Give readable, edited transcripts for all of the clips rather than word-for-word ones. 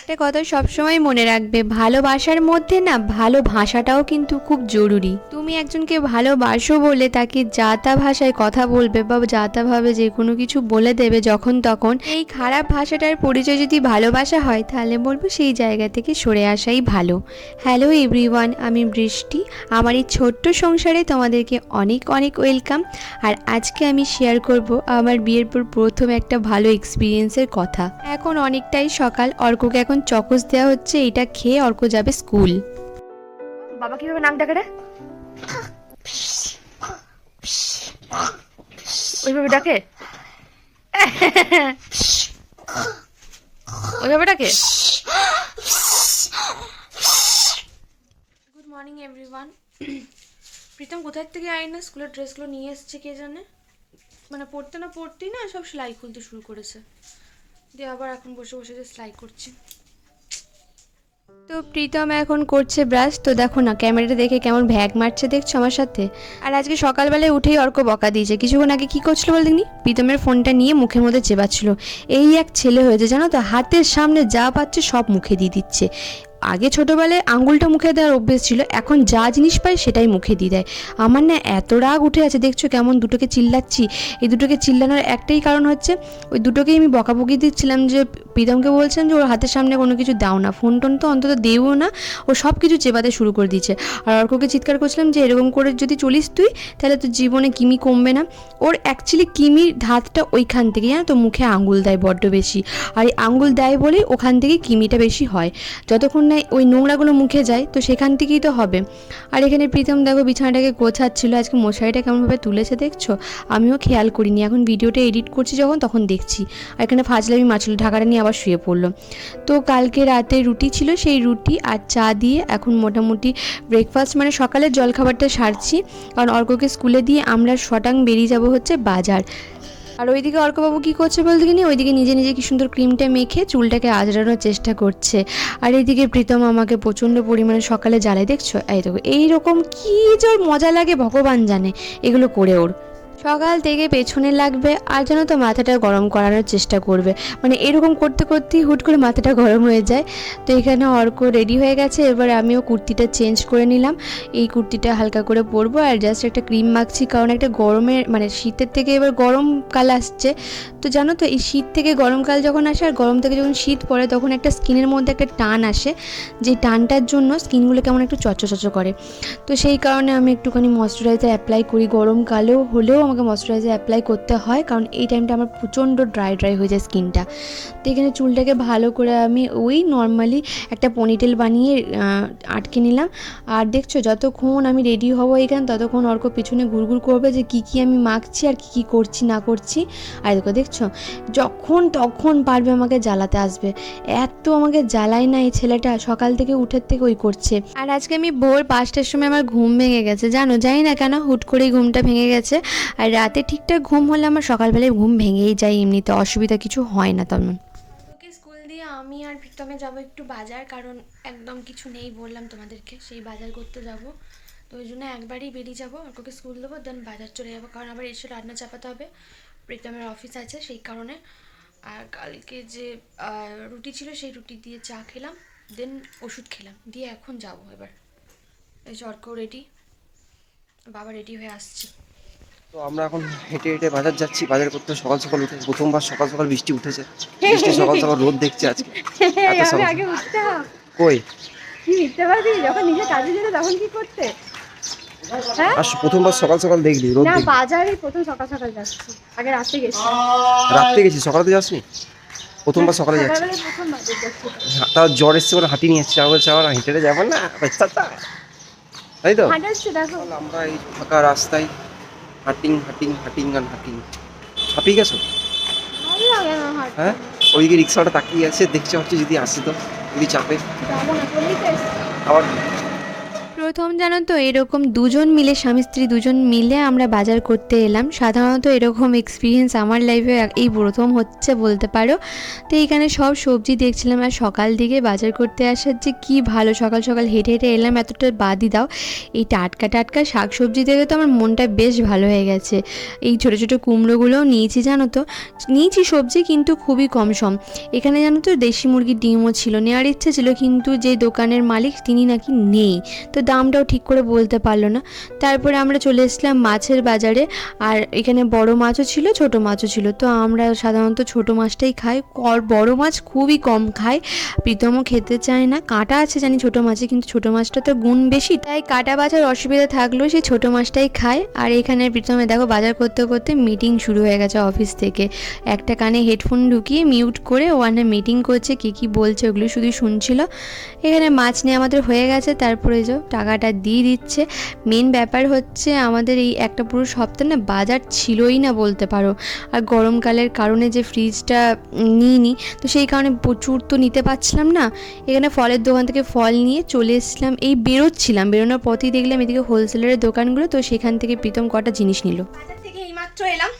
একটা কথা সবসময় মনে রাখবে, ভালোবাসার মধ্যে না ভালো ভাষাটাও কিন্তু খুব জরুরি। তুমি একজনকে ভালোবাসো বলে তাকে যা তা ভাষায় কথা বলবে বা যা তা ভাবে যে কোনো কিছু বলে দেবে যখন তখন, এই খারাপ ভাষাটার পরিচয় যদি ভালোবাসা হয় তাহলে বলবো সেই জায়গা থেকে সরে আসাই ভালো। হ্যালো এভরিওয়ান, আমি বৃষ্টি। আমার এই ছোট্ট সংসারে তোমাদেরকে অনেক অনেক ওয়েলকাম। আর আজকে আমি শেয়ার করব আমার বিয়ের পর প্রথম একটা ভালো এক্সপিরিয়েন্সের কথা। এখন অনেকটাই সকাল, অর্ককে এখন চকোস দেওয়া হচ্ছে, এটা খেয়ে অর্ক যাবে স্কুল। বাবা কিভাবে নাক ডাকে রে? ওইভাবে ডাকে? ওইভাবে ডাকে? Good morning everyone. প্রীতম কোথায় থেকে আইনা স্কুলের ড্রেসগুলো নিয়ে এসছে কে জানে, মানে পড়তে না পড়তেই না সব সেলাই খুলতে শুরু করেছে, দিয়ে আবার এখন বসে বসে যে সেলাই করছে। তো প্রীতম এখন করছে ব্রাশ, তো দেখো না ক্যামেরাটা দেখে কেমন ভ্যাগ মারছে দেখছো আমার সাথে। আর আজকে সকালবেলায় উঠেই অর্ক বকা দিয়েছে। কিছুক্ষণ আগে কী করছিল বল দেখিনি, প্রীতমের ফোনটা নিয়ে মুখের মধ্যে চেবাচ্ছিল। এই এক ছেলে হয়েছে জানো তো, হাতের সামনে যা পাচ্ছে সব মুখে দিয়ে দিচ্ছে। আগে ছোটোবেলায় আঙুলটা মুখে দেওয়ার অভ্যেস ছিল, এখন যা জিনিস পায় সেটাই মুখে দিয়ে দেয়। আমার না এত রাগ উঠে আছে, দেখছো কেমন দুটোকে চিল্লাচ্ছি। এই দুটোকে চিল্লানোর একটাই কারণ হচ্ছে, ওই দুটোকেই আমি বকাবকি দিচ্ছিলাম যে প্রীতমকে বলছেন যে ওর হাতের সামনে কোনো কিছু দাও না, ফোন টোন তো অন্তত দেও না, ও সব কিছু চেপাতে শুরু করে দিচ্ছে। আর অর্ককে চিৎকার করছিলাম যে এরকম করে যদি চলিস তুই তাহলে তো জীবনে কিমি কমবে না। ওর অ্যাকচুয়ালি কিমির ধাতটা ওইখান থেকে জানো তো, মুখে আঙুল দেয় বড্ড বেশি, আর এই আঙুল দেয় বলেই ওখান থেকে কিমিটা বেশি হয়। যতক্ষণ না ওই নোংরাগুলো মুখে যায় তো সেখান থেকেই তো হবে। আর এখানে প্রীতম দেখো বিছানাটাকে গোছাচ্ছিল, আজকে মশারিটা কেমনভাবে তুলেছে দেখছো, আমিও খেয়াল করিনি, এখন ভিডিওটা এডিট করছি যখন তখন দেখছি। আর এখানে ফাজলামি মাছিল, ঢাকাটা নিয়ে আবার শুয়ে পড়লো। তো কালকে রাতে রুটি ছিল, সেই রুটি আর চা দিয়ে এখন মোটামুটি ব্রেকফাস্ট মানে সকালের জলখাবারটা সারছি, কারণ অর্ককে স্কুলে দিয়ে আমরা শটাং বেরিয়ে যাব হচ্ছে বাজার। আর ওইদিকে অর্কবাবু কী করছে বলতে গিয়ে, ওইদিকে নিজে নিজে কি সুন্দর ক্রিমটা মেখে চুলটাকে আঁচড়ানোর চেষ্টা করছে। আর এইদিকে প্রীতম আমাকে প্রচণ্ড পরিমাণে সকালে জ্বালায় দেখছো, এই দেখো এইরকম কী যে ওর মজা লাগে ভগবান জানে এগুলো করে। ওর সকাল থেকে পেছনে লাগবে আর যেন তো মাথাটা গরম করানোর চেষ্টা করবে, মানে এরকম করতে করতেই হুট করে মাথাটা গরম হয়ে যায়। তো এখানে অর্ক রেডি হয়ে গেছে, এবার আমিও কুর্তিটা চেঞ্জ করে নিলাম, এই কুর্তিটা হালকা করে পরবো আর জাস্ট একটা ক্রিম মাখছি, কারণ একটা গরমের মানে শীতের থেকে এবার গরমকাল আসছে। তো জানো তো এই শীত থেকে গরমকাল যখন আসে আর গরম থেকে যখন শীত পড়ে তখন একটা স্কিনের মধ্যে একটা টান আসে, যে টানটার জন্য স্কিনগুলো কেমন একটু চচ্চচচ করে। তো সেই কারণে আমি একটুখানি ময়শ্চারাইজার অ্যাপ্লাই করি, গরমকালেও হলেও আমাকে ময়শ্চারাইজার অ্যাপ্লাই করতে হয়, কারণ এই টাইমটা আমার প্রচণ্ড ড্রাই হয়ে যায় স্কিনটা। তো এখানে চুলটাকে ভালো করে আমি ওই নর্মালি একটা পনিটেল বানিয়ে আটকে নিলাম। আর দেখছো যতক্ষণ আমি রেডি হবো এখানে ততক্ষণ অর্ক পিছনে ঘুরঘুর করবে যে কী কী আমি মাখছি আর কী করছি না করছি। আর দেখছো যখন তখন পারবে আমাকে জ্বালাতে আসবে, এত আমাকে জ্বালায় না এই ছেলেটা, সকাল থেকে উঠের থেকে ওই করছে। আর আজকে আমি ভোর 5টার সময় আমার ঘুম ভেঙে গেছে, জানি না কেন হুট করেই ঘুমটা ভেঙে গেছে। আর রাতে ঠিকঠাক ঘুম হলে আমার সকালবেলায় ঘুম ভেঙেই যায়, এমনিতে অসুবিধা কিছু হয় না তেমন। ওকে স্কুল দিয়ে আমি আর প্রীতমে যাবো একটু বাজার, কারণ একদম কিছু নেই বললাম তোমাদেরকে, সেই বাজার করতে যাব। তো ওই জন্য একবারই বেরিয়ে যাবো, ওকে স্কুল দেবো দেন বাজার চলে যাবো, কারণ আবার এসে রান্না চাপাতে হবে, প্রীতমের অফিস আছে সেই কারণে। আর কালকে যে রুটি ছিল সেই রুটি দিয়ে চা খেলাম, দেন ওষুধ খেলাম, দিয়ে এখন যাবো এবার। এই অর্কও রেডি, বাবা রেডি হয়ে আসছি। তো আমরা এখন হেঁটে হেঁটে বাজার যাচ্ছি, বাজার করতে সকাল সকাল উঠে প্রথমবার সকাল সকাল বৃষ্টি উঠেছে, বৃষ্টি সকাল সকাল রোদ দেখছি আজকে এত সকাল। আগে উঠতাম কই কি মিথ্যে বাদি, যখন নিজে কাজে যেত তখন কি করতে? হ্যাঁ আর প্রথমবার সকাল সকাল দেখলি রোদ না, দেখলি? বাজারে প্রথম সকাল সকাল যাচ্ছি, আগে রাতে গেছি। রাত্রে গেছি, সকালে তো যাসনি? প্রথমবার সকালে যাচ্ছি। সকালবেলা প্রথম বাজার যাচ্ছি। তাও জ্বর এসছে বলে হাঁটি নিয়ে যাচ্ছি, আবার যাওয়া না হেঁটে যাবো না বাচ্চা, তাই তো। হাঁটাচ্ছি দেখো। আমরা এই ফাঁকা রাস্তায় হাঁটিং হাঁটিং হাঁটিং আর হাঁটিং। হাঁপিয়ে গেছো? ভালো লাগে না হাঁটতে। হ্যাঁ, ওইদিকে রিক্সাটা তাকিয়ে আছে, দেখছে হচ্ছে যদি আসে তো, যদি চাপে যাবো না, চলেই তো এসছি। আবার। প্রথম জানো তো এরকম দুজন মিলে, স্বামী স্ত্রী দুজন মিলে আমরা বাজার করতে এলাম। সাধারণত এরকম এক্সপিরিয়েন্স আমার লাইফে এই প্রথম হচ্ছে বলতে পারো। তো এইখানে সব সবজি দেখছিলাম, আর সকাল দিকে বাজার করতে আসার যে কি ভালো, সকাল সকাল হেঁটে হেঁটে এলাম, এতটা বাদই দাও। এই টাটকা টাটকা শাক সবজি দেখে তো আমার মনটা বেশ ভালো হয়ে গেছে। এই ছোটো ছোটো কুমড়োগুলোও নিয়েছি জানো তো, নিয়েছি সবজি কিন্তু খুবই কম সম। এখানে জানো তো দেশি মুরগির ডিমও ছিল, নেওয়ার ইচ্ছে ছিল, কিন্তু যে দোকানের মালিক তিনি নাকি নেই, তো দামটাও ঠিক করে বলতে পারলো না। তারপরে আমরা চলে এসেছিলাম মাছের বাজারে, আর এখানে বড় মাছও ছিল ছোট মাছও ছিল। তো আমরা সাধারণত ছোট মাছটাই খাই, বড় মাছ খুবই কম খাই। প্রীতমও খেতে চায় না, কাঁটা আছে জানি ছোট মাছে, কিন্তু ছোট মাছটা তো গুণ বেশি, তাই কাঁটা বাছার অসুবিধা থাকলেও সেই ছোট মাছটাই খায়। আর এখানে প্রীতমে দেখো বাজার করতে করতে মিটিং শুরু হয়ে গেছে অফিস থেকে। একটা কানে হেডফোন ঢুকিয়ে মিউট করে ওখানে মিটিং করছে, কী বলছে ওগুলো শুধু শুনছিল। এখানে মাছ নিয়ে আমাদের হয়ে গেছে, তারপরে যে টাকাটা দিয়ে দিচ্ছে। মেন ব্যাপার হচ্ছে আমাদের এই একটা পুরো সপ্তাহ না বাজার ছিলই না বলতে পারো। আর গরমকালের কারণে যে ফ্রিজটা নিইনি, তো সেই কারণে প্রচুর তো নিতে পারছিলাম না। এখানে ফলের দোকান থেকে ফল নিয়ে চলে এসেছিলাম, এই বেরোচ্ছিলাম, বেরোনোর পথেই দেখলাম এদিকে হোলসেলের দোকানগুলো, তো সেখান থেকে প্রীতম কটা জিনিস নিল। বাজার থেকে এইমাত্র এলাম,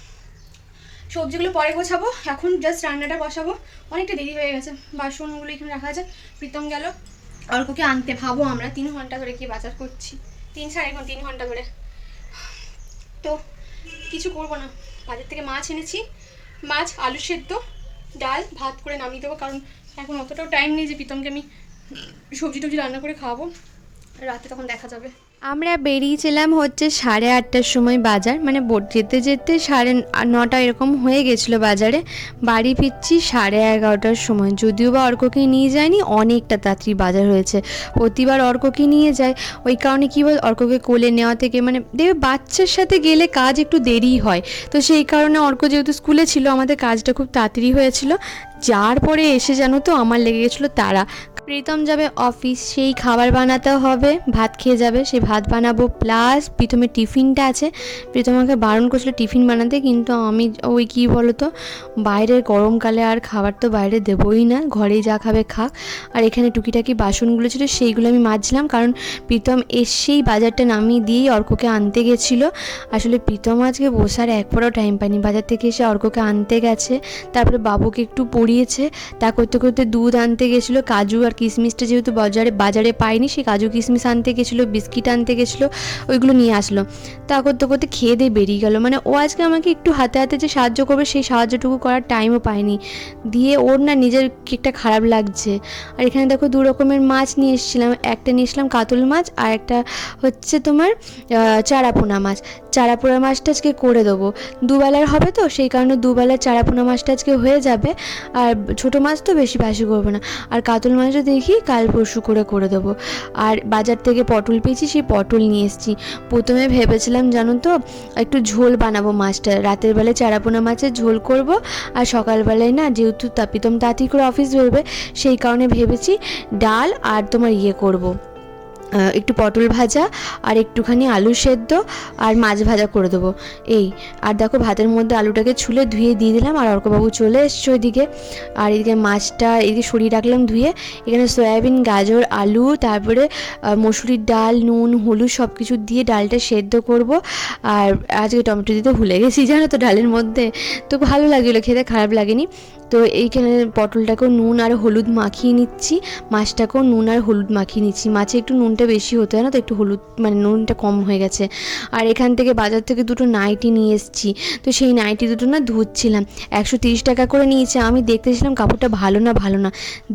সবজিগুলো পরে গোছাবো, এখন জাস্ট রান্নাটা বসাবো। অনেকটা দেরি হয়ে গেছে, বাসনগুলো এখানে রাখা আছে। প্রীতম গেল অর্ককে আনতে, ভাবো আমরা 3 ঘন্টা ধরে কি বাজার করছি, 3 ঘন্টা ধরে। তো কিছু করবো না, বাজার থেকে মাছ এনেছি, মাছ, আলু সেদ্ধ, ডাল, ভাত করে নামিয়ে দেবো, কারণ এখন অতটাও টাইম নেই যে প্রীতমকে আমি সবজি টবজি রান্না করে খাওয়াবো, রাতে তখন দেখা যাবে। আমরা বেরিয়েছিলাম হচ্ছে 8:30টার সময় বাজার, মানে যেতে যেতে 9:30 এরকম হয়ে গেছিলো বাজারে। বাড়ি ফিরছি 11:30টার সময়, যদিও বা অর্ককে নিয়ে যায়নি, অনেকটা তাড়াতাড়ি বাজার হয়েছে। প্রতিবার অর্ককে নিয়ে যায়, ওই কারণে কী বল, অর্ককে কোলে নেওয়া থেকে, মানে দেখবে বাচ্চার সাথে গেলে কাজ একটু দেরিই হয়, তো সেই কারণে অর্ক যেহেতু স্কুলে ছিল আমাদের কাজটা খুব তাড়াতাড়ি হয়েছিল। যার পরে এসে জানো তো আমার লেগে গেছিলো তাড়া। প্রীতম যাবে অফিস, সেই খাবার বানাতে হবে, ভাত খেয়ে যাবে, সেই ভাত বানাবো, প্লাস প্রীতমের টিফিনটা আছে। প্রীতম আমাকে বারণ করছিল টিফিন বানাতে, কিন্তু আমি ওই কী বলো তো, বাইরের গরমকালে আর খাবার তো বাইরে দেবই না, ঘরেই যা খাবে খাক। আর এখানে টুকিটাকি বাসনগুলো ছিল সেইগুলো আমি মাজছিলাম, কারণ প্রীতম এসেই বাজারটা নামিয়ে দিয়েই অর্ককে আনতে গেছিলো। আসলে প্রীতম আজকে বসার এক পরও টাইম পায়নি, বাজার থেকে এসে অর্ককে আনতে গেছে, তারপরে বাবুকে একটু পড়িয়েছে, তা করতে করতে দুধ আনতে গেছিলো, কাজু আর কিশমিশটা যেহেতু বাজারে পাইনি, সেই কাজু কিশমিশ আনতে গেছিলো, বিস্কিট আনতে গেছিলো, ওইগুলো নিয়ে আসলো। তা করতে করতে খেয়ে দিয়ে বেরিয়ে গেল। মানে ও আজকে আমাকে একটু হাতে হাতে যে সাহায্য করবে সেই সাহায্যটুকু করার টাইমও পায়নি, দিয়ে ওর না নিজের একটা খারাপ লাগছে। আর এখানে দেখো 2 রকমের মাছ নিয়ে এসেছিলাম, একটা নিয়ে এসলাম কাতল মাছ, আর একটা হচ্ছে তোমার চারাপোনা মাছ। চারাপোনা মাছটা আজকে করে দেবো, দুবেলার হবে তো সেই কারণে দুবেলার চারাপোনা মাছটা আজকে হয়ে যাবে। আর ছোটো মাছ তো বেশি বাসি করবো না, আর কাতল মাছটা দেখি কাল পরশু করে দেবো। আর বাজার থেকে পটল পেয়েছি, সেই পটল নিয়ে এসেছি। প্রথমে ভেবেছিলাম জানো তো একটু ঝোল বানাবো মাছটা, রাতের বেলায় চারাপোনা মাছের ঝোল করব, আর সকালবেলায় না যেহেতু প্রীতম তাড়াতাড়ি করে অফিস বেরোবে, সেই কারণে ভেবেছি ডাল আর তোমার করবো, একটু পটল ভাজা আর একটুখানি আলু সেদ্ধ আর মাছ ভাজা করে দেবো এই। আর দেখো ভাতের মধ্যে আলুটাকে ছুলে ধুয়ে দিয়ে দিলাম, আর অর্কবাবু চলে এসছে ওইদিকে। আর এদিকে মাছটা এদিকে সরিয়ে রাখলাম ধুয়ে। এখানে সয়াবিন, গাজর, আলু, তারপরে মসুরির ডাল, নুন, হলুদ সব কিছু দিয়ে ডালটা সেদ্ধ করব। আর আজকে টমেটো দিতে ভুলে গেছি জানো তো ডালের মধ্যে, তো ভালো লাগছিলো খেতে, খারাপ লাগেনি। তো এইখানে পটলটাকেও নুন আর হলুদ মাখিয়ে নিচ্ছি, মাছটাকেও নুন আর হলুদ মাখিয়ে নিচ্ছি। মাছে একটু নুনটা বেশি হতে হয় না, তো একটু হলুদ মানে নুনটা কম হয়ে গেছে। আর এখান থেকে বাজার থেকে 2টো নাইটি নিয়ে এসেছি, তো সেই নাইটি 2টো না ধুচ্ছিলাম। 130 টাকা করে নিয়েছে। আমি দেখতেছিলাম কাপড়টা ভালো না,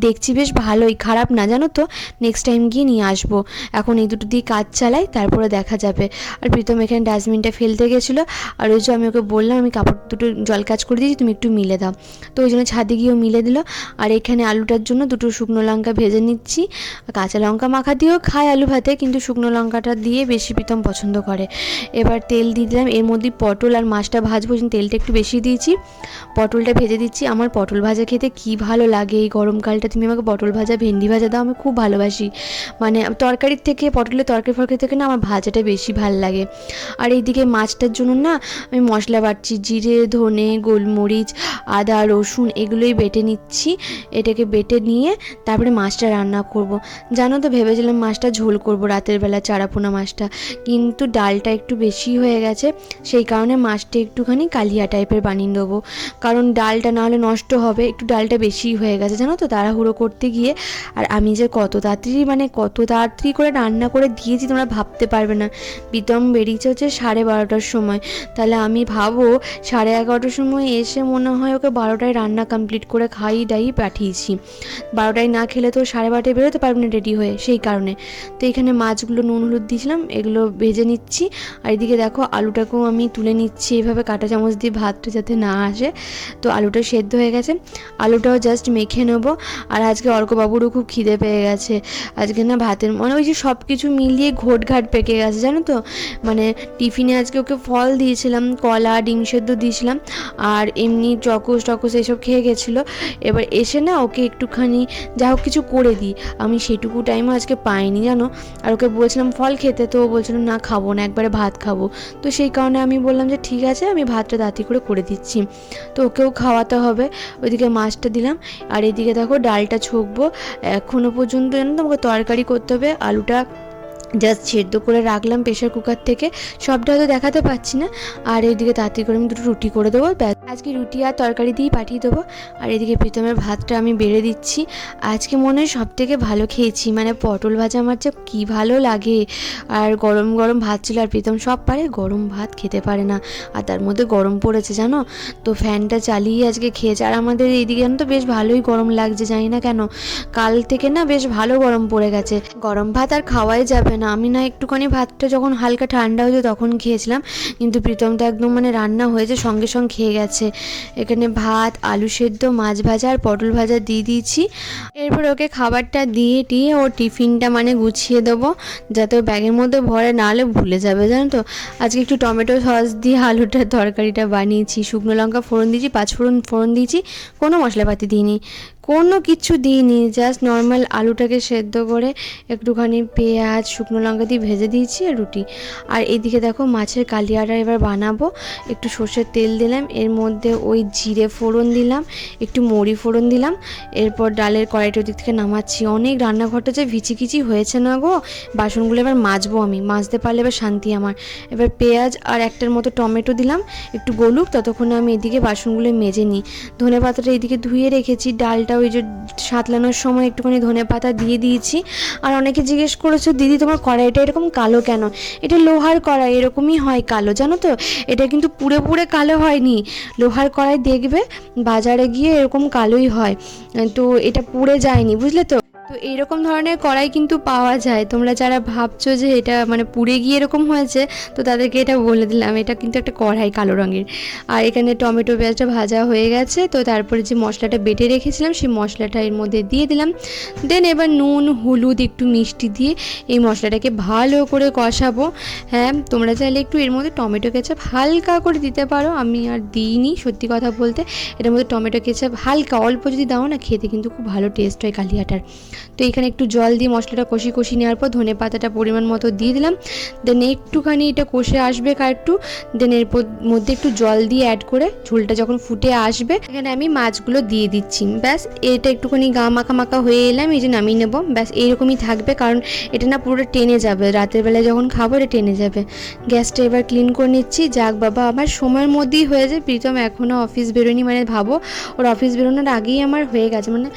দেখছি বেশ ভালোই, খারাপ না জানো তো। নেক্সট টাইম গিয়ে নিয়ে আসবো। এখন এই 2টো দিয়ে কাজ চালাই, তারপরে দেখা যাবে। আর প্রীতম এখানে ডাস্টবিনটা ফেলতে গেছিলো, আর ওই যে আমি ওকে বললাম আমি কাপড় 2টো জল কাজ করে দিয়েছি, তুমি একটু মিলে দাও, তো ওই জন্য ছাদে গিয়েও মিলে দিল। আর এখানে আলুটার জন্য 2টো শুকনো লঙ্কা ভেজে নিচ্ছি। কাঁচা লঙ্কা মাখা দিয়েও খায় আলু ভাতে, কিন্তু শুকনো লঙ্কাটা দিয়ে বেশি প্রীতম পছন্দ করে। এবার তেল দিয়ে দিলাম, এর মধ্যে পটল আর মাছটা ভাজবো, তেলটা একটু বেশি দিয়েছি। পটলটা ভেজে দিচ্ছি। আমার পটল ভাজা খেতে কি ভালো লাগে এই গরমকালটা, তুমি আমাকে পটল ভাজা, ভেন্ডি ভাজা দাও, আমি খুব ভালোবাসি। মানে তরকারির থেকে, পটলের তরকারি থেকে না আমার ভাজাটা বেশি ভালো লাগে। আর এইদিকে মাছটার জন্য না আমি মশলা বাটছি, জিরে, ধনে, গোলমরিচ, আদা, রসুন এগুলোই বেটে নিচ্ছি। এটাকে বেটে নিয়ে তারপরে মাছটা রান্না করব। জানো তো ভেবেছিলাম মাছটা ঝোল করব রাতের বেলা, চারাপোনা মাছটা, কিন্তু ডালটা একটু বেশি হয়ে গেছে, সেই কারণে মাছটা একটুখানি কালিয়া টাইপের বানিয়ে দেবো, কারণ ডালটা না হলে নষ্ট হবে। একটু ডালটা বেশি হয়ে গেছে জানো তো, তাড়াহুড়ো করতে গিয়ে। আর আমি যে কত তাড়াতাড়ি করে রান্না করে দিয়েছি তোমরা ভাবতে পারবে না। প্রীতম বেরিয়েছে হচ্ছে 12:30টার সময়, তাহলে আমি ভাবো 11:30টার সময় এসে মনে হয় ওকে 12টায় রান্না কমপ্লিট করে খাইয়ে দাইয়ে পাঠিয়েছি। 12টায় না খেলে তো 12:30টায় বেরোতে পারবে না রেডি হয়ে, সেই কারণে। তো এখানে মাছগুলো নুন হলুদ দিয়েছিলাম, এগুলো ভেজে নিচ্ছি। আর এদিকে দেখো আলুটাকেও আমি তুলে নিচ্ছি এইভাবে কাঁটা চামচ দিয়ে, ভাতটা যাতে না আসে। তো আলুটা সেদ্ধ হয়ে গেছে, আলুটাও জাস্ট মেখে নেবো। আর আজকে অর্কবাবুরও খুব খিদে পেয়ে গেছে। আজকে না ভাতের মানে ওই যে সব কিছু মিলিয়ে ঘোটঘাট পেকে গেছে জানো তো। মানে টিফিনে আজকে ওকে ফল দিয়েছিলাম, কলা ডিম সেদ্ধ দিয়েছিলাম, আর এমনি চকোস এইসব খেয়ে গেছিলো। এবার এসে না ওকে একটুখানি যা হোক কিছু করে দিই, আমি সেটুকু টাইমও আজকে পাইনি জানো। আর ওকে বলছিলাম ফল খেতে, তো ও বলছিল না খাবো না, একবারে ভাত খাবো। তো সেই কারণে আমি বললাম যে ঠিক আছে আমি ভাতটা তাড়াতাড়ি করে দিচ্ছি। তো ওকেও খাওয়াতে হবে। ওইদিকে মাছটা দিলাম, আর এদিকে দেখো ডালটা ছকবো। এখনও পর্যন্ত জানো তো আমাকে তরকারি করতে হবে। আলুটা জাস্ট সেদ্ধ করে রাখলাম প্রেশার কুকার থেকে, সবটা হয়তো দেখাতে পাচ্ছি না। আর এইদিকে তাড়াতাড়ি করে আমি দুটো রুটি করে দেবো, আজকে রুটি আর তরকারি দিয়েই পাঠিয়ে দেবো। আর এদিকে প্রীতমের ভাতটা আমি বেড়ে দিচ্ছি। আজকে মনে হয় সব থেকে ভালো খেয়েছি, মানে পটল ভাজা আমার যে কী ভালো লাগে। আর গরম গরম ভাত ছিল, আর প্রীতম সব পারে, গরম ভাত খেতে পারে না, আর তার মধ্যে গরম পড়েছে জানো তো, ফ্যানটা চালিয়ে আজকে খেয়েছে। আর আমাদের এইদিকে জানো তো বেশ ভালোই গরম লাগছে, জানি না কেন, কাল থেকে না বেশ ভালো গরম পড়ে গেছে। গরম ভাত আর খাওয়াই যাবে না। আমি না একটুখানি ভাতটা যখন হালকা ঠান্ডা হয়েছে তখন খেয়েছিলাম, কিন্তু প্রীতম তো একদম মানে রান্না হয়েছে সঙ্গে সঙ্গে খেয়ে গেছে। এখানে ভাত, আলু সেদ্ধ, মাছ ভাজা আর পটল ভাজা দিয়ে দিয়েছি। এরপর ওকে খাবারটা দিয়ে ওর টিফিনটা মানে গুছিয়ে দেবো, যাতে ও ব্যাগের মধ্যে ভরে, না হলে ভুলে যাবে জানো তো। আজকে একটু টমেটো সস দিয়ে আলুটার তরকারিটা বানিয়েছি, শুকনো লঙ্কা ফোড়ন দিয়েছি, 5 ফোড়ন দিয়েছি, কোনো মশলাপাতি দিইনি, কোনো কিছু দিইনি, জাস্ট নর্মাল আলুটাকে সেদ্ধ করে একটুখানি পেঁয়াজ শুকনো লঙ্কা দিয়ে ভেজে দিয়েছি আর রুটি। আর এদিকে দেখো মাছের কালিয়াটা এবার বানাবো। একটু সর্ষের তেল দিলাম, এর মধ্যে ওই জিরে ফোড়ন দিলাম, একটু মৌরি ফোড়ন দিলাম। এরপর ডালের কড়াইটা ওদিক থেকে নামাচ্ছি। অনেক রান্নাঘরটা যে ভিচিকিচি হয়েছে না গো, বাসনগুলো এবার মাজবো, আমি মাজতে পারলে এবার শান্তি আমার। এবার পেঁয়াজ আর একটার মতো টমেটো দিলাম, একটু গলুক, ততক্ষণে আমি এদিকে বাসনগুলো মেজে নিই। ধনে পাতাটা এদিকে ধুয়ে রেখেছি, ডালটা ওই যে সাঁতলানোর সময় একটুখানি ধনে পাতা দিয়ে দিয়েছি। আর অনেকে জিজ্ঞেস করেছো দিদি তোমার কড়াইটা এরকম কালো কেন? এটা লোহার কড়াই, এরকমই হয় কালো জানো তো। এটা কিন্তু পুরো কালো হয়নি, লোহার কড়াই দেখবে বাজারে গিয়ে এরকম কালোই হয়, তো এটা পুড়ে যায়নি বুঝলে তো। তো এইরকম ধরনের কড়াই কিন্তু পাওয়া যায়, তোমরা যারা ভাবছো যে এটা মানে পুড়ে গিয়ে এরকম হয়েছে, তো তাদেরকে এটা বলে দিলাম, এটা কিন্তু একটা কড়াই কালো রঙের। আর এখানে টমেটো পেঁয়াজটা ভাজা হয়ে গেছে, তো তারপরে যে মশলাটা বেটে রেখেছিলাম সেই মশলাটা এর মধ্যে দিয়ে দিলাম। দেন এবার নুন হলুদ একটু মিষ্টি দিয়ে এই মশলাটাকে ভালো করে কষাবো। হ্যাঁ তোমরা চাইলে একটু এর মধ্যে টমেটো কেচাপ হালকা করে দিতে পারো, আমি আর দিইনি সত্যি কথা বলতে। এটার মধ্যে টমেটো কেচাপ হালকা অল্প যদি দাও না, খেতে কিন্তু খুব ভালো টেস্ট হয় কালিয়াটার। তো এখানে একটু জল দিয়ে মশলাটা কষি নেওয়ার পর ধনে পাতাটা পরিমাণ মতো দিয়ে দিলাম। দেন একটুখানি এটা কষে আসবে একটু, দেন এর মধ্যে একটু জল দিয়ে অ্যাড করে ঝোলটা যখন ফুটে আসবে এখানে আমি মাছগুলো দিয়ে দিচ্ছি। ব্যাস এটা একটুখানি গা মাখা হয়ে এলাম, এই যে নামিয়ে নেবো। ব্যাস এইরকমই থাকবে, কারণ এটা না পুরোটা টেনে যাবে, রাতের বেলায় যখন খাবো এটা টেনে যাবে। গ্যাসটা এবার ক্লিন করে নিচ্ছি। যাক বাবা আমার সময়ের মধ্যেই হয়ে যায়। প্রীতম এখনও অফিস বেরোয়নি, মানে ভাবো ওর অফিস বেরোনোর আগেই আমার হয়ে গেছে, মানে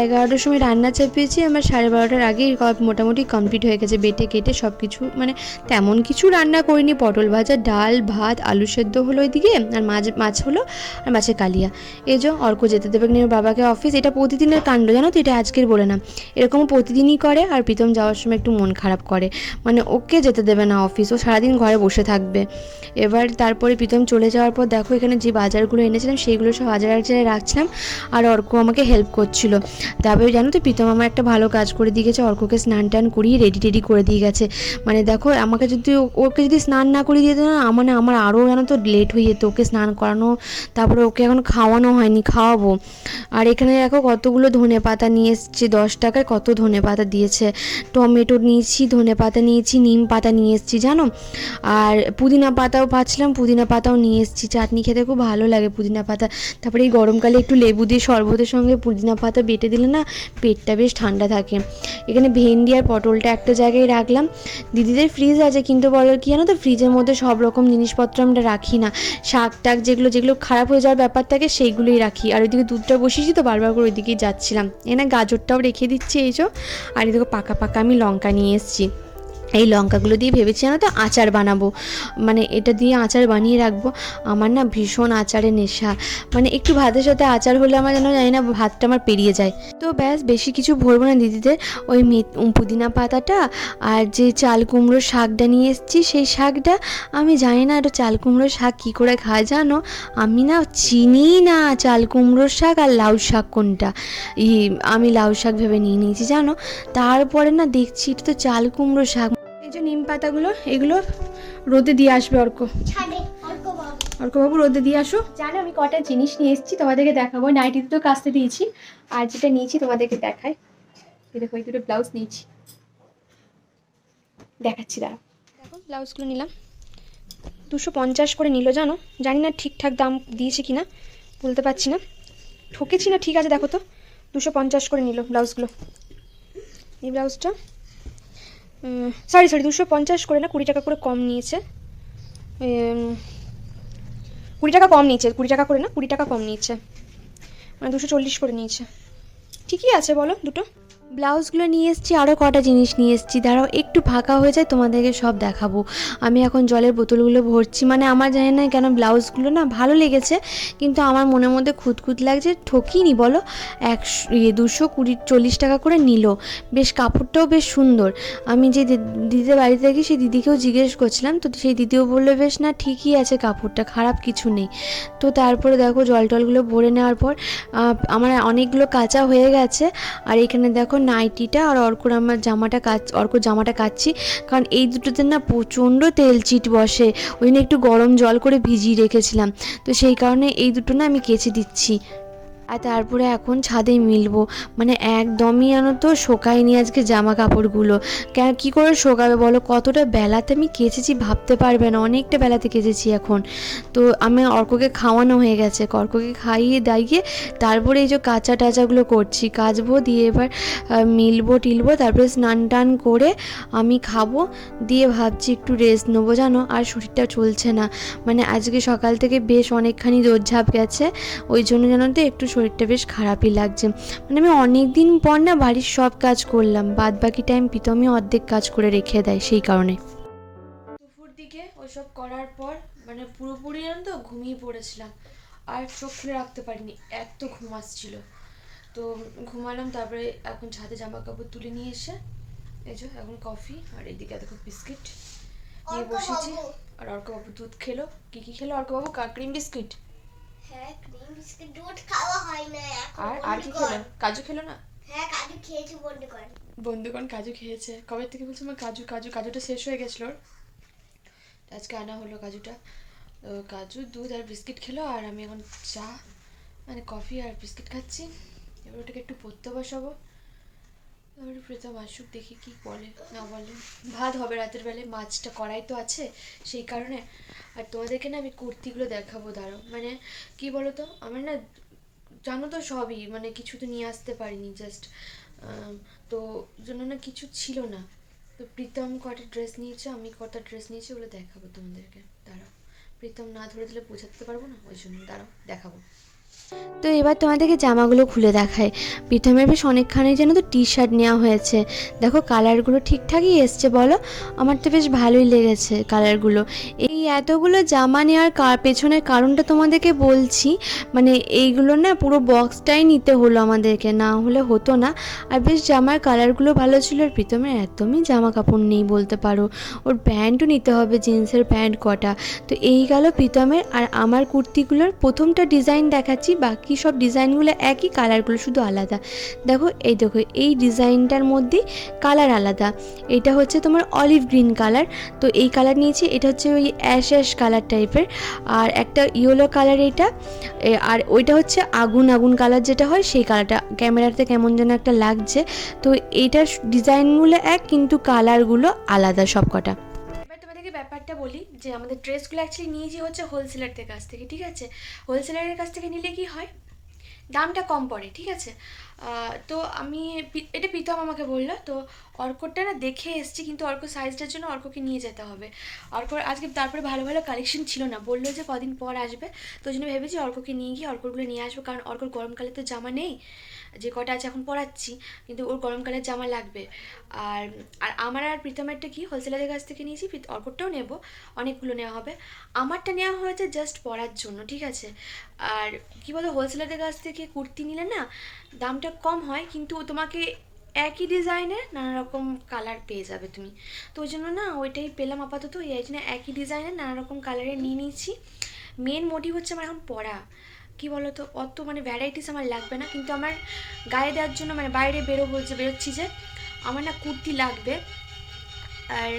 11টার সময় রান্না চাপিয়েছি, আমার 12:30টার আগেই মোটামুটি কমপ্লিট হয়ে গেছে, বেটে কেটে সব কিছু। মানে তেমন কিছু রান্না করিনি, পটল ভাজা, ডাল ভাত, আলু সেদ্ধ হলো ওইদিকে, আর মাছ হলো, আর মাছের কালিয়া। এই যে অর্ক যেতে দেবে নিয়ে বাবাকে অফিস, এটা প্রতিদিনের কাণ্ড জানো তো, এটা আজকের বলে না, এরকম প্রতিদিনই করে। আর প্রীতম যাওয়ার সময় একটু মন খারাপ করে, মানে ওকে যেতে দেবে না অফিস, ও সারাদিন ঘরে বসে থাকবে। এবার তারপরে প্রীতম চলে যাওয়ার পর দেখো এখানে যে বাজারগুলো এনেছিলাম সেইগুলো সব বাজারে রাখছিলাম, আর অর্ক আমাকে হেল্প করছিল। তারপরে জানো তো প্রীতম আমার একটা ভালো কাজ করে দিয়ে গেছে, অর্ককে স্নান টান করিয়ে রেডি করে দিয়ে গেছে। মানে দেখো আমাকে যদি ওকে যদি স্নান না করিয়ে দিয়ে দিত না, মানে আমার আরও যেন তো লেট হয়ে যেত ওকে স্নান করানো, তারপরে ওকে এখন খাওয়ানো হয়নি, খাওয়াবো। আর এখানে দেখো কতগুলো ধনেপাতা নিয়ে এসছে, 10 টাকায় কত ধনেপাতা দিয়েছে। টমেটো নিয়েছি, ধনেপাতা নিয়েছি, নিম পাতা নিয়ে এসেছি জানো, আর পুদিনা পাতাও পাচ্ছিলাম, পুদিনা পাতাও নিয়ে এসেছি। চাটনি খেতে খুব ভালো লাগে পুদিনা পাতা। তারপরে এই গরমকালে একটু লেবু দিয়ে শরবতের সঙ্গে পুদিনা পাতা বেটে দিলে না পেটটা বেশ ঠান্ডা থাকে। এখানে ভেন্ডি আর পটলটা একটা জায়গায় রাখলাম। দিদিদের ফ্রিজ আছে, কিন্তু বলো কি জানো তো, ফ্রিজের মধ্যে সব রকম জিনিসপত্র আমরা রাখি না। শাক টাক যেগুলো খারাপ হয়ে যাওয়ার ব্যাপার থাকে সেইগুলোই রাখি। আর ওইদিকে দুধটা বসিয়েছি তো বারবার করে ওইদিকেই যাচ্ছিলাম। এখানে গাজরটাও রেখে দিচ্ছি এই যে। আর এদিকে পাকা পাকা আমি লঙ্কা নিয়ে এসেছি। এই লঙ্কাগুলো দিয়ে ভেবেছি জানো তো আচার বানাবো, মানে এটা দিয়ে আচার বানিয়ে রাখবো। আমার না ভীষণ আচারের নেশা, মানে একটু ভাতের সাথে আচার হলে আমার যেন জানি না ভাতটা আমার পেরিয়ে যায়। তো ব্যাস বেশি কিছু ভরবো না দিদিদের, ওই পুদিনা পাতাটা আর যে চাল কুমড়োর শাকটা নিয়ে এসেছি, সেই শাকটা আমি জানি না এটা চাল কুমড়োর শাক কী করে খায় জানো, আমি না চিনি না চাল কুমড়োর শাক আর লাউ শাক কোনটা। আমি লাউ শাক ভেবে নিয়ে নিয়েছি জানো, তারপরে না দেখছি এটা তো চাল কুমড়ো শাক। এই যে নিম পাতাগুলো এগুলো রোদে দিয়ে আসবে অর্কবাবু, রোদে দিয়ে আসো। জানো আমি কটা জিনিস নিয়ে এসেছি তোমাদেরকে দেখাবো। নাইটি দুটো কাচতে দিয়েছি, আর যেটা নিয়েছি তোমাদেরকে দেখাই। দেখো এই দুটো ব্লাউজ নিয়েছি, দেখাচ্ছি দাঁড়াও। দেখো ব্লাউজগুলো নিলাম, 250 করে নিল জানো, জানি না ঠিকঠাক দাম দিয়েছে কিনা, বলতে পারছি না, ঠকেছি না ঠিক আছে। দেখো তো 250 করে নিল ব্লাউজগুলো। এই ব্লাউজটা সরি 250 করে না, 20 টাকা করে কম নিয়েছে। 20 টাকা কম নিয়েছে, 20 টাকা করে না, 20 টাকা কম নিয়েছে, মানে 240 করে নিয়েছে। ঠিকই আছে বলো দুটো। ব্লাউজগুলো নিয়ে এসেছি, আরও কটা জিনিস নিয়ে এসেছি, দাঁড়াও একটু ফাঁকা হয়ে যায় তোমাদেরকে সব দেখাবো। আমি এখন জলের বোতলগুলো ভরছি, মানে আমার জানি না কেন ব্লাউজগুলো না ভালো লেগেছে, কিন্তু আমার মনের মধ্যে খুঁতখুত লাগছে, ঠকিনি বলো। 240 টাকা করে নিল, বেশ কাপড়টাও বেশ সুন্দর। আমি যে দিদিদের বাড়িতে থাকি সেই দিদিকেও জিজ্ঞেস করছিলাম, তো সেই দিদিও বললো বেশ না ঠিকই আছে কাপড়টা, খারাপ কিছু নেই। তো তারপরে দেখো জল টলগুলো ভরে নেওয়ার পর আমার অনেকগুলো কাঁচা হয়ে গেছে। আর এখানে দেখো নাইটিটা আর অর্কর জামাটা কাচ্ছি, কারণ এই দুটোতে না প্রচণ্ড তেল চিট বসে, ওই জন্য একটু গরম জল করে ভিজিয়ে রেখেছিলাম, তো সেই কারণে এই দুটো না আমি কেচে দিচ্ছি। আর তারপরে এখন ছাদে মিলবো, মানে একদমই জানো তো শোকায়নি আজকে জামা কাপড়গুলো। কেন কী করে শোকাবে বলো, কতটা বেলাতে আমি কেচেছি ভাবতে পারবে না, অনেকটা বেলাতে কেচেছি এখন। তো আমি অর্ককে খাওয়ানো হয়ে গেছে, অর্ককে খাইয়ে দাইয়ে তারপরে এই যে কাঁচা টাচাগুলো করছি, কাচবো, দিয়ে এবার মিলবো তারপরে স্নান টান করে আমি খাবো, দিয়ে ভাবছি একটু রেস্ট নেবো জানো। আর শরীরটা চলছে না, মানে আজকে সকাল থেকে বেশ অনেকখানি দৌড়ঝাঁপ গেছে, ওই জন্য জানো তো একটু শরীরটা বেশ খারাপই লাগছে। মানে আমি অনেক দিন পর না বাড়ির সব কাজ করলাম, বাদ বাকি টাইম প্রীতমই অর্ধেক কাজ করে রেখে দেয়, সেই কারণে। দুপুর দিকে ওইসব করার পর মানে পুরোপুরি জানো তো ঘুমিয়ে পড়েছিলাম, আর চোখ খুলে রাখতে পারিনি, এত ঘুম আসছিল। তো ঘুমালাম, তারপরে এখন ছাদে জামা কাপড় তুলে নিয়ে এসে এই যে এখন কফি আর এদিকে দেখো বিস্কিট নিয়ে বসেছি। আর অর্কবাবু দুধ খেলো। কি খেলো অর্কবাবু? Cream biscuit. হ্যাঁ ক্রিম বিস্কিট, দুধ খাওয়া হয় না এখন। আর কি খেলো? কাজু খেলো না? হ্যাঁ কাজু খেয়েছি, বন্ধুগণ কাজু খেয়েছে। কবে থেকে বলছে আমার কাজুটা শেষ হয়ে গেছিলো, আজকে আনা হলো কাজুটা। কাজু দুধ আর বিস্কিট খেলো, আর আমি এখন চা মানে কফি আর বিস্কিট খাচ্ছি। এবার ওটাকে একটু পড়তে বসাবো, এবারে প্রীতম আসুক, দেখি কি বলে না বলে। ভাত হবে রাতের বেলায়, মাছটা কড়াই তো আছে সেই কারণে। আর তোমাদেরকে না আমি কুর্তিগুলো দেখাবো, দাঁড়াও। মানে কি বলো তো, আমার না জানো তো সবই, মানে কিছু তো নিয়ে আসতে পারিনি, জাস্ট তো জন্য না কিছু ছিল না। তো প্রীতম কটা ড্রেস নিয়েছে, আমি কটা ড্রেস নিয়েছি, ওগুলো দেখাবো তোমাদেরকে, দাঁড়াও। প্রীতম না ধরে দিলে বোঝাতে পারবো না, ওই জন্য দাঁড়াও দেখাবো। তো এবার তোমাদেরকে জামাগুলো খুলে দেখায়। প্রীতমের বেশ অনেকখানি যেন তো টি শার্ট নেওয়া হয়েছে, দেখো কালারগুলো ঠিকঠাকই এসছে বলো, আমার তো বেশ ভালোই লেগেছে কালারগুলো। এই এতগুলো জামা নেওয়ার পেছনের কারণটা তোমাদেরকে বলছি, মানে এইগুলো না পুরো বক্সটাই নিতে হলো আমাদেরকে, না হলে হতো না। আর বেশ জামার কালারগুলো ভালো ছিল, আর প্রীতমের একদমই জামা কাপড় নেই বলতে পারো, ওর প্যান্টও নিতে হবে, জিন্সের প্যান্ট কটা। তো এই গেল প্রীতমের। আর আমার কুর্তিগুলোর প্রথমটা ডিজাইন দেখাচ্ছি, দেখাচ্ছি, বাকি সব ডিজাইনগুলো একই, কালারগুলো শুধু আলাদা। দেখো এই ডিজাইনটার মধ্যেই কালার আলাদা। এটা হচ্ছে তোমার অলিভ গ্রিন কালার, তো এই কালার নিয়েছি। এটা হচ্ছে ওই অ্যাশ কালার টাইপের, আর একটা ইয়েলো কালার এটা, আর ওইটা হচ্ছে আগুন আগুন কালার যেটা হয় সেই কালারটা। ক্যামেরাতে কেমন যেন একটা লাগছে। তো এইটার ডিজাইনগুলো এক, কিন্তু কালারগুলো আলাদা সব কটা। এবার তোমাদেরকে ব্যাপারটা বলি যে আমাদের ড্রেসগুলো অ্যাকচুয়ালি নিয়েছি হচ্ছে হোলসেলারদের কাছ থেকে, ঠিক আছে? হোলসেলারের কাছ থেকে নিলে কি হয়, দামটা কম পড়ে, ঠিক আছে? তো আমি এটা প্রীতম আমাকে বললো, তো অর্কটা না দেখে এসেছি, কিন্তু অর্ক সাইজটার জন্য অর্ককে নিয়ে যেতে হবে। অর্কর আজকে তারপরে ভালো ভালো কালেকশন ছিল না, বললো যে কদিন পর আসবে, তো ওই জন্য ভেবেছি অর্ককে নিয়ে গিয়ে অর্করগুলো নিয়ে আসবো, কারণ অর্কর গরমকালে তো জামা নেই, যে কটা আছে এখন পরাচ্ছি, কিন্তু ওর গরমকালের জামা লাগবে। আর আর আমার আর প্রীতমেরটা কি হোলসেলারের কাছ থেকে নিয়েছি, অর্করটাও নেব, অনেকগুলো নেওয়া হবে। আমারটা নেওয়া হয়েছে জাস্ট পরার জন্য, ঠিক আছে? আর কী বলো, হোলসেলারের কাছ থেকে কুর্তি নিলে না দামটা কম হয়, কিন্তু তোমাকে একই ডিজাইনের নানা রকম কালার পেয়ে যাবে তুমি, তো ওই জন্য না ওইটাই পেলাম আপাতত। এই জন্য একই ডিজাইনের নানা রকম কালারের নিয়ে নিয়েছি। মেন মোটিভ হচ্ছে আমার এখন পরা, কী বলো তো, অত মানে ভ্যারাইটিস আমার লাগবে না, কিন্তু আমার গায়ে দেওয়ার জন্য মানে বাইরে বেরোচ্ছি যে আমার না কুর্তি লাগবে। আর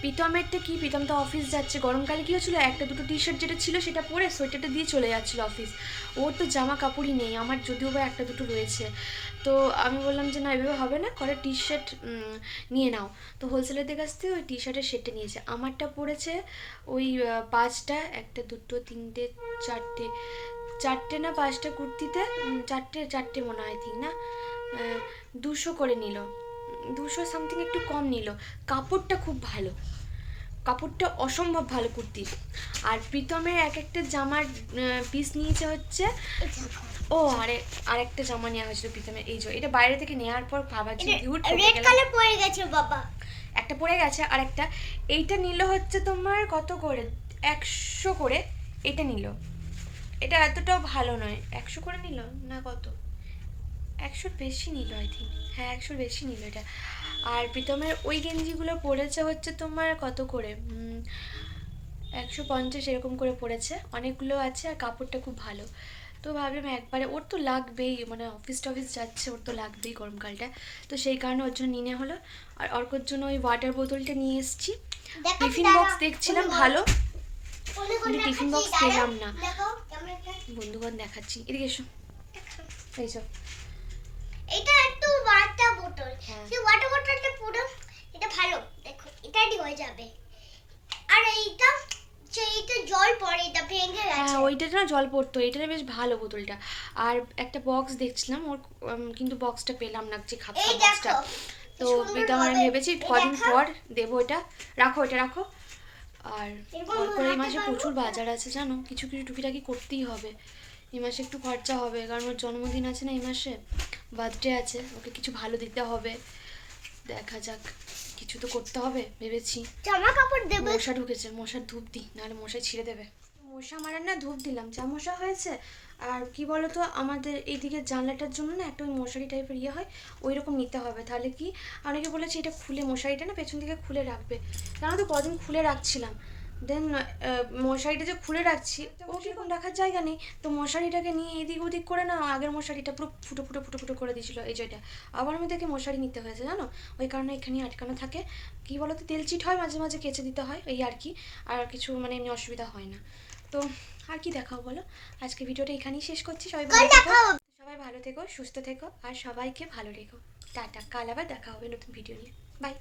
প্রীতমেরটা কি, প্রীতম তো অফিস যাচ্ছে, গরমকালে কী হচ্ছিলো, একটা দুটো টি শার্ট যেটা ছিল সেটা পরে সোয়েটারটা দিয়ে চলে যাচ্ছিলো অফিস, ওর তো জামা কাপড়ই নেই, আমার যদিও বা একটা দুটো রয়েছে। তো আমি বললাম যে না, এভাবে হবে না, করে টি শার্ট নিয়ে নাও। তো হোলসেলারদের কাছ থেকে ওই টি শার্টের সেটটা নিয়েছে। আমারটা পড়েছে ওই 5টা, একটা দুটো তিনটে চারটে না 5টা কুর্তিতে চারটে মনে হয়, ঠিক না, 200 করে নিল, 200 সামথিং, একটু কম নিল। কাপড়টা খুব ভালো, কাপড়টা অসম্ভব ভালো কুর্তির। আর প্রীতমের এক একটা জামার পিস নিয়েছে হচ্ছে, ও আরেকটা জামা নেওয়া হয়েছিল প্রীতমের, এই যে এটা বাইরে থেকে নেওয়ার পর ভাবাচ্ছি রেড কালার পরে গেছে বাবা, একটা পরে গেছে, আর একটা এইটা নিল হচ্ছে তোমার কত করে, 100 করে এটা নিল। এটা এতটাও ভালো নয়, 100 করে নিল না, কত 100 বেশি নিল আই থিঙ্ক, হ্যাঁ 100 বেশি নিল এটা। আর প্রীতমের ওই গেঞ্জিগুলো পড়েছে হচ্ছে তোমার কত করে, 150 এরকম করে পড়েছে, অনেকগুলো আছে, আর কাপড়টা খুব ভালো। তো ভাবলাম একবারে, ওর তো লাগবেই, মানে অফিস টফিস যাচ্ছে, ওর তো লাগবেই গরমকালটা, তো সেই কারণে ওর জন্য নিয়ে নেওয়া হলো। আর অর্কর জন্য ওই ওয়াটার বোতলটা নিয়ে এসেছি। টিফিন বক্স দেখছিলাম ভালো, কিন্তু টিফিন বক্স পেলাম না। বন্ধুগণ দেখাচ্ছি, এদিকে এসো, এইসব এটা একটু ওয়াটার বোতল, হ্যাঁ। সেই ওয়াটার বোতলটা পুরো এটা ভালো, দেখো এটাই হয়ে যাবে। আর এইটা সেইটা জল পড়ে, এটা ভেঙে গেছে। হ্যাঁ ওইটা না জল পড়তো, এটা বেশ ভালো বোতলটা। আর একটা বক্স দেখছিলাম ওর, কিন্তু বক্সটা পেলাম না, যে খাপ এই বক্সটা। দেখো, তো সুন্দর প্রীতম আর ভাবে ভেবেছি কদিন পর দেবো এটা, রাখো এটা রাখো। আর অর্কর এই মাসে প্রচুর বাজার আছে জানো, কিছু কিছু টুকিটাকি করতেই হবে, এই মাসে একটু খরচা হবে, কারণ ওর জন্মদিন আছে না এই মাসে, বার্থডে আছে, ওকে কিছু ভালো দিতে হবে, দেখা যাক, কিছু তো করতে হবে ভেবেছি। জামা কাপড় দেবে। মশা ঢুকেছে, মশার ধূপ দিই, নাহলে মশাই ছিঁড়ে দেবে। মশা মারার না ধূপ দিলাম, যা মশা হয়েছে। আর কি বলতো, আমাদের এইদিকে জানলাটার জন্য না একটা ওই মশারি টাইপের ইয়ে হয়, ওই রকম নিতে হবে, তাহলে কি, অনেকে বলেছে এটা খুলে, মশারিটা না পেছন দিকে খুলে রাখবে, জানো তো কদিন খুলে রাখছিলাম, দেন মশারিটা যে খুলে রাখছি, ও কিরকম রাখার জায়গা নেই, তো মশারিটাকে নিয়ে এদিক ওদিক করে না, আগের মশারিটা পুরো ফুটো ফুটো ফুটো ফুটো করে দিয়েছিলো এই যেটা, আবার আমি দেখে মশারি নিতে হয়েছে জানো, ওই কারণে এখানে আটকানো থাকে। কী বলো তো, তেল চিট হয়, মাঝে মাঝে কেচে দিতে হয়, এই আর কি, আর কিছু মানে এমনি অসুবিধা হয় না। তো আর কি দেখাও বলো, আজকে ভিডিওটা এখানেই শেষ করছি। সবাই ভালো থেকো, সুস্থ থেকো, আর সবাইকে ভালো রেখো। টাটা, কাল আবার দেখা হবে নতুন ভিডিও নিয়ে, বাই।